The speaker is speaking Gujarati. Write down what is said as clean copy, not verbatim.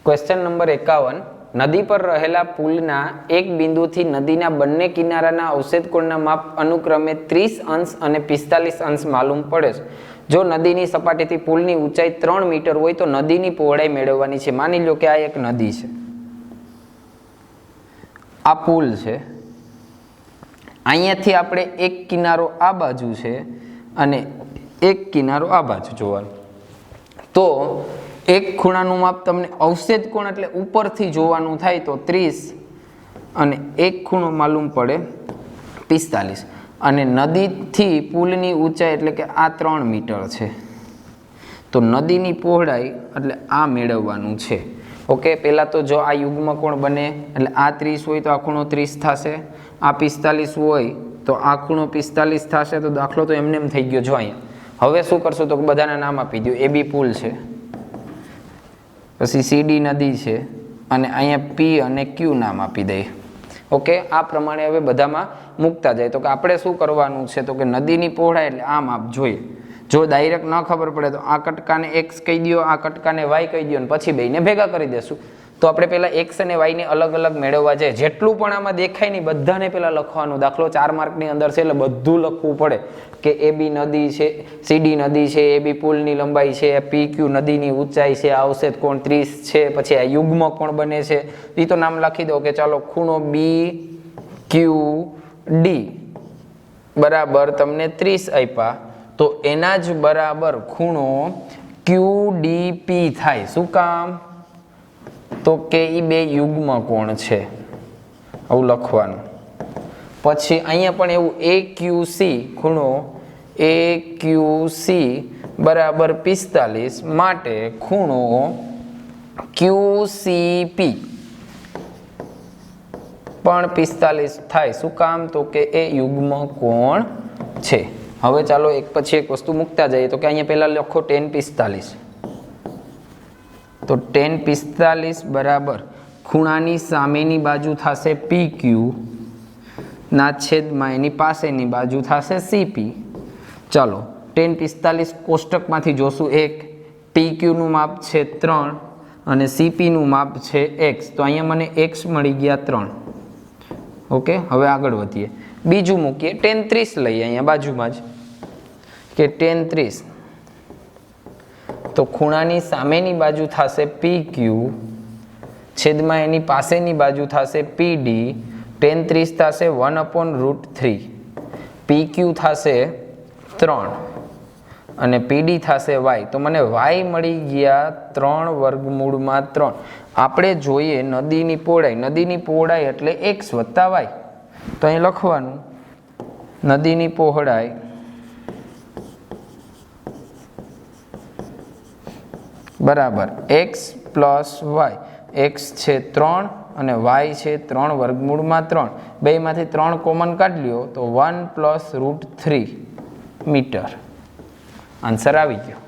ક્વેશ્ચન નંબર 51 નદી પર રહેલા પુલના એક બિંદુથી નદીના બંને કિનારાના અવક્ષેપ કોણના માપ અનુક્રમે 30 અંશ અને 45 અંશ માલુમ પડે છે. જો નદીની સપાટીથી પુલની ઊંચાઈ 3 મીટર હોય તો નદીની પહોળાઈ મેળવવાની છે. માની લો કે આ એક નદી છે, આ પુલ છે, અહીંયાથી આપણે એક કિનારો આ બાજુ છે અને એક કિનારો આ બાજુ જોવાનું. તો એક ખૂણાનું માપ તમને અવક્ષેપ કોણ એટલે ઉપરથી જોવાનું થાય તો 30 અને એક ખૂણો માલુમ પડે 45 અને નદીથી પુલની ઊંચાઈ એટલે કે આ 3 મીટર છે. તો નદીની પહોળાઈ એટલે આ મેળવવાનું છે. ઓકે, પહેલાં તો જો આ યુગ્મ કોણ બને એટલે આ 30 હોય તો આ ખૂણો 30 થશે, આ 45 હોય તો આ ખૂણો 45 થશે. તો દાખલો તો એમને એમ થઈ ગયો. જો અહીંયા હવે શું કરશું તો બધાના નામ આપી દો. એ બી પુલ છે, પછી સીડી નદી છે અને અહીંયા પી અને ક્યુ નામ આપી દઈએ. ઓકે, આ પ્રમાણે હવે બધામાં મૂકતા જાય. તો કે આપણે શું કરવાનું છે તો કે નદીની પહોળાઈ એટલે આ માપ જોઈએ. જો ડાયરેક્ટ ન ખબર પડે તો આ કટકાને એક્સ કહી દો, આ કટકાને વાય કહી દો અને પછી બેને ભેગા કરી દેશું. તો આપણે પહેલાં એક્સ અને વાયને અલગ અલગ મેળવવા જાય. જેટલું પણ આમાં દેખાય નહીં બધાને પહેલાં લખવાનું. દાખલો 4 માર્કની અંદર છે એટલે બધું લખવું પડે કે એ બી નદી છે, સીડી નદી છે, એ બી પુલની લંબાઈ છે, પી ક્યુ નદીની ઊંચાઈ છે, અવક્ષેપ કોણ 30 છે, પછી આ યુગ્મ કોણ બને છે એ તો નામ લખી દો કે ચાલો ખૂણો બી ક્યુ ડી બરાબર તમને 30 આપ્યા તો એના જ બરાબર ખૂણો ક્યુ ડી પી થાય. શું કામ તો કે એ બે યુગ્મ કોણ છે, આવું લખવાનું. પછી અહીંયા પણ એવું એ ક્યુ સી ખૂણો એ ક્યુ સી બરાબર 45 માટે ખૂણો ક્યુ સી પી પણ 45 થાય. શું કામ તો કે એ યુગ્મ કોણ છે. હવે ચાલો એક પછી એક વસ્તુ મૂકતા જઈએ. તો કે અહીંયા પહેલા લખો tan 45. તો tan 45 બરાબર ખૂણાની સામેની બાજુ થશે પી ક્યુ ના છેદમાં એની પાસેની બાજુ થશે સીપી. ચાલો tan 45 કોષ્ટકમાંથી જોશું 1, પી ક્યુનું માપ છે 3 અને સીપીનું માપ છે x. તો અહીંયા મને x મળી ગયા 3. ઓકે, હવે આગળ વધીએ. બીજું મૂકીએ tan 30 લઈએ અહીંયા બાજુમાં જ કે tan 30. તો ખૂણાની સામેની બાજુ થશે પી ક્યુ છેદમાં એની પાસેની બાજુ થશે પી ડી. tan 30 થશે 1/√3. પી ક્યુ થશે 3 અને પી ડી થશે વાય. તો મને વાય મળી ગયા 3√3. આપણે જોઈએ નદીની પહોળાઈ. નદીની પહોળાઈ એટલે x વત્તા વાય. તો અહીં લખવાનું નદીની પહોળાઈ બરાબર x પ્લસ વાય. x છે 3 અને y છે 3√3. બેમાંથી 3 કોમન કાઢી લ્યો તો 1 + √3 મીટર. આન્સર આવી ગયો.